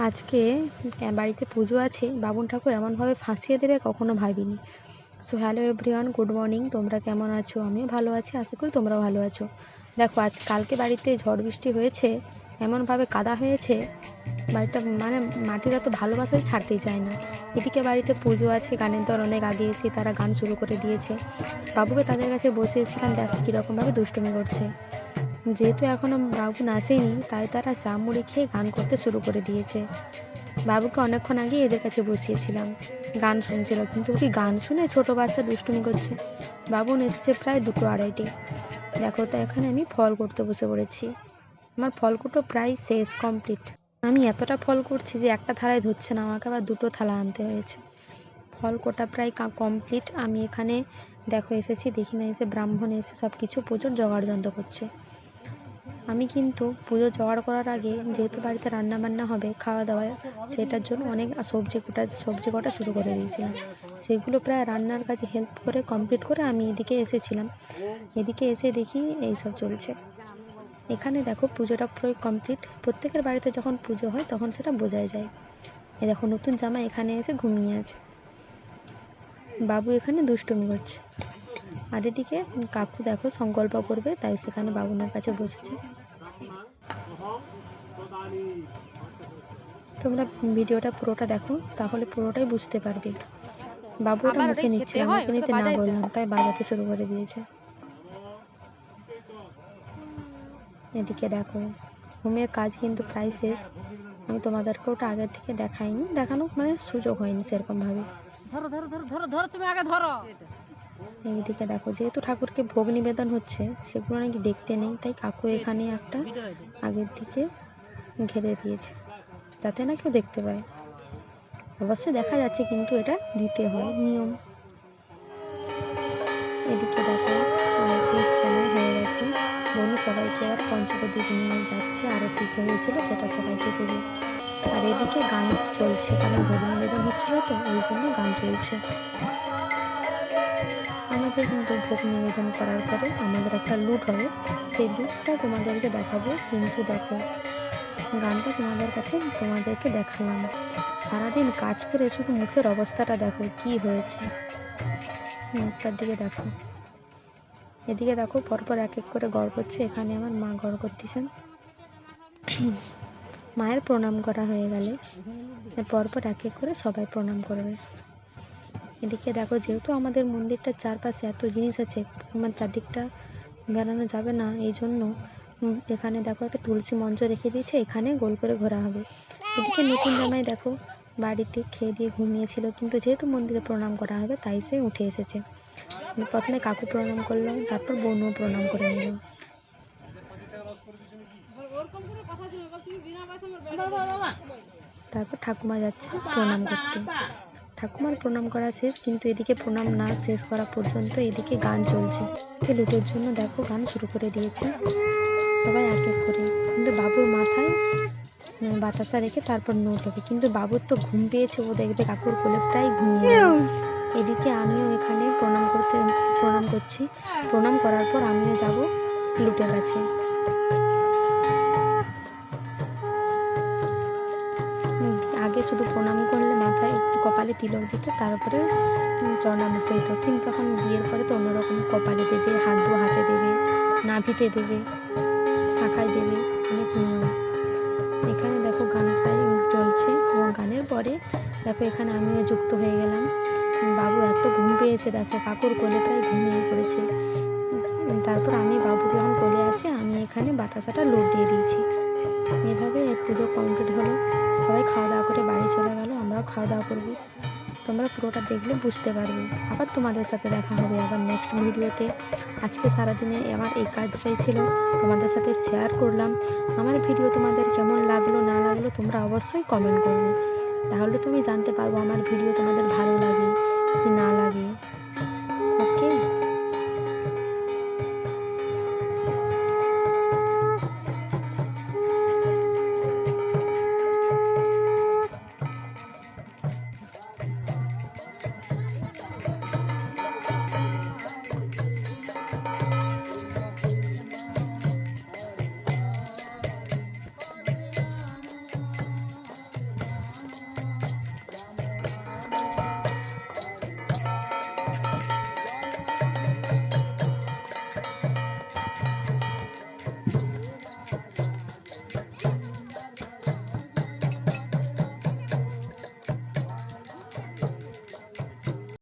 আজকে বাড়িতে পুজো আছে, বামুন ঠাকুর এমনভাবে ফাঁসিয়ে দেবে কখনো ভাবিনি। So hello everyone, good morning. তোমরা কেমন আছো? আমিও ভালো আছি, আশা করি তোমরাও ভালো আছো। দেখো কালকে বাড়িতে ঝড় বৃষ্টি হয়েছে, এমনভাবে কাদা হয়েছে, বাড়িটা মানে মাটিরা তো ভালোবাসাই ছাড়তেই চায় না। এদিকে বাড়িতে পুজো আছে, গানের দল অনেক আগে এসে তারা গান শুরু করে দিয়েছে। বাবুকে তাদের কাছে বসিয়েছিলাম, দেখো কীরকমভাবে দুষ্টুমি করছে। যেহেতু এখনও বাবু নাচেনি, তাই তারা চা মুড়ি খেয়ে গান করতে শুরু করে দিয়েছে। বাবুকে অনেকক্ষণ আগে এদের কাছে বসিয়েছিলাম, গান শুনছিল, কিন্তু কি গান শুনে ছোট বাচ্চা দুষ্টুমি করছে। বাবু এসেছে প্রায় 2-2:30। দেখো তো এখানে আমি ফল করতে বসে পড়েছি। আমার ফলকুটো প্রায় শেষ, কমপ্লিট। আমি এতটা ফল করছি যে একটা থালায় ধরছে না, আমাকে আবার 2টো থালা আনতে হয়েছে। ফল কোটা প্রায় কমপ্লিট। আমি এখানে দেখো এসেছি, দেখি না এসে ব্রাহ্মণ এসে সব কিছু পুজোর জোগাড় যন্ত্র করছে। আমি কিন্তু পুজো জোগাড় করার আগে, যেহেতু বাড়িতে রান্না বান্না হবে, খাওয়া দাওয়া, সেটার জন্য অনেক সবজি কটা শুরু করে দিয়েছিলাম। সেগুলো প্রায় রান্নার কাজে হেল্প করে কমপ্লিট করে আমি এদিকে এসেছিলাম। এদিকে এসে দেখি এইসব চলছে। এখানে দেখো পুজোটা পুরো কমপ্লিট। প্রত্যেকের বাড়িতে যখন পুজো হয় তখন সেটা বোঝাই যায়। এই দেখো নতুন জামা এখানে এসে ঘুমিয়ে আছে, বাবু এখানে দুষ্টুমি করছে। আর এদিকে কাকু দেখো সংকল্প করবে, তাই সেখানে বাবুনের কাছে বসেছে। তোমরা ভিডিওটা পুরোটা দেখো, তাহলে পুরোটাই বুঝতে পারবে। বাবু ওটা মুখে নিচ্ছিল, মুখে নিতে না বললাম, তাই বাজাতে শুরু করে দিয়েছে। এদিকে দেখো হোমের কাজ কিন্তু প্রায় শেষ। আমি তোমাদেরকে ওটা আগের থেকে দেখাইনি, দেখানো মানে সুযোগ হয়নি সেরকমভাবে। এইদিকে দেখো যেহেতু ঠাকুরকে ভোগ নিবেদন হচ্ছে, সেগুলো নাকি দেখতে নেই, তাই কাকু এখানে একটা আগের দিকে ঘিরে দিয়েছে, যাতে না কেউ দেখতে পায়। অবশ্যই দেখা যাচ্ছে, কিন্তু এটা দিতে হয়, নিয়ম। এদিকে দেখো আরতির সময় হয়ে গেছে, বনু সবাইকে আবার পঞ্চপ্রদীপ নিয়ে যাচ্ছে, আরতি হয়েছিল সেটা সবাইকে দেবে। আর এদিকে গান চলছে, কারণ ভোগ নিবেদন হচ্ছিল তো, ওই জন্য গান চলছে। আমাদের কিন্তু ভোগ নিবেদন করার পরে আমাদের একটা লুট হবে, সেই লুটটা তোমাদেরকে দেখাবো। কিন্তু দেখো গানটা তোমাদেরকে দেখালাম। সারাদিন কাজ করে শুধু মুখের অবস্থাটা দেখো কি হয়েছে, মুখটার দিকে দেখো। এদিকে দেখো পরপর এক এক করে গড় করছে। এখানে আমার মা গড় করতেছেন। মায়ের প্রণাম করা হয়ে গেলে পরপর এক এক করে সবাই প্রণাম করবে। এদিকে দেখো যেহেতু আমাদের মন্দিরটার চারপাশে এত জিনিস আছে, আমার চারদিকটা বেড়ানো যাবে না, এই জন্য এখানে দেখো একটা তুলসী মঞ্চ রেখে দিয়েছে, এখানে গোল করে ঘোরা হবে। এদিকে নতুন জামাই দেখো বাড়িতে খেয়ে দিয়ে ঘুমিয়েছিল, কিন্তু যেহেতু মন্দিরে প্রণাম করা হবে তাই সে উঠে এসেছে। প্রথমে কাকু প্রণাম করলো, তারপর বোনও প্রণাম করে নিল। তারপর ঠাকুমা যাচ্ছে প্রণাম করতে। ঠাকুমার প্রণাম করা শেষ, কিন্তু এদিকে প্রণাম না শেষ করা পর্যন্ত এদিকে গান চলছে। লুটের জন্য দেখো গান শুরু করে দিয়েছে সবাই এক এক করে, কিন্তু বাবুর মাথায় বাতাসা রেখে তারপর নোট হবে। কিন্তু বাবুর তো ঘুম পেয়েছে, ও দেখবে কাকুর কোলে প্রায় ঘুমিয়ে। এদিকে আমিও এখানে প্রণাম করছি। প্রণাম করার পর আমিও যাব লুটের কাছে। আগে শুধু প্রণাম করলে মাথায় একটু কপালে তিলক দিত, তারপরে চরণামৃত হতো, কিন্তু এখন বিয়ের পরে তো অন্যরকম কপালে দেবে, হাতে দেবে, নাভিতে দেবে, শাখায় দেবে, অনেক নিয়ম। এখানে দেখো গান প্রায় চলছে, এবং গানের পরে দেখো এখানে আমিও যুক্ত হয়ে গেলাম। বাবু এত ঘুম পেয়েছে, দেখো কাকুর কোলে প্রায় ঘুমিয়ে পড়েছে। তারপর আমি বাবু যখন কোলে আছে, আমি এখানে বাতাসাটা লোড দিয়ে দিয়েছি। এভাবে পুজো কমপ্লিট হলো, সবাই খাওয়া দাওয়া করে বাড়ি চলে গেল, আমরাও খাওয়া দাওয়া করবো। তোমরা পুরোটা দেখলে বুঝতে পারবে। আবার তোমাদের সাথে দেখা হবে আবার নেক্সট ভিডিওতে। আজকে সারাদিনে আমার এই কাজটাই ছিল, তোমাদের সাথে শেয়ার করলাম। আমার ভিডিও তোমাদের কেমন লাগলো না লাগলো তোমরা অবশ্যই কমেন্ট করবে, তাহলে তুমি জানতে পারবো আমার ভিডিও তোমাদের ভালো লাগে কি না লাগে।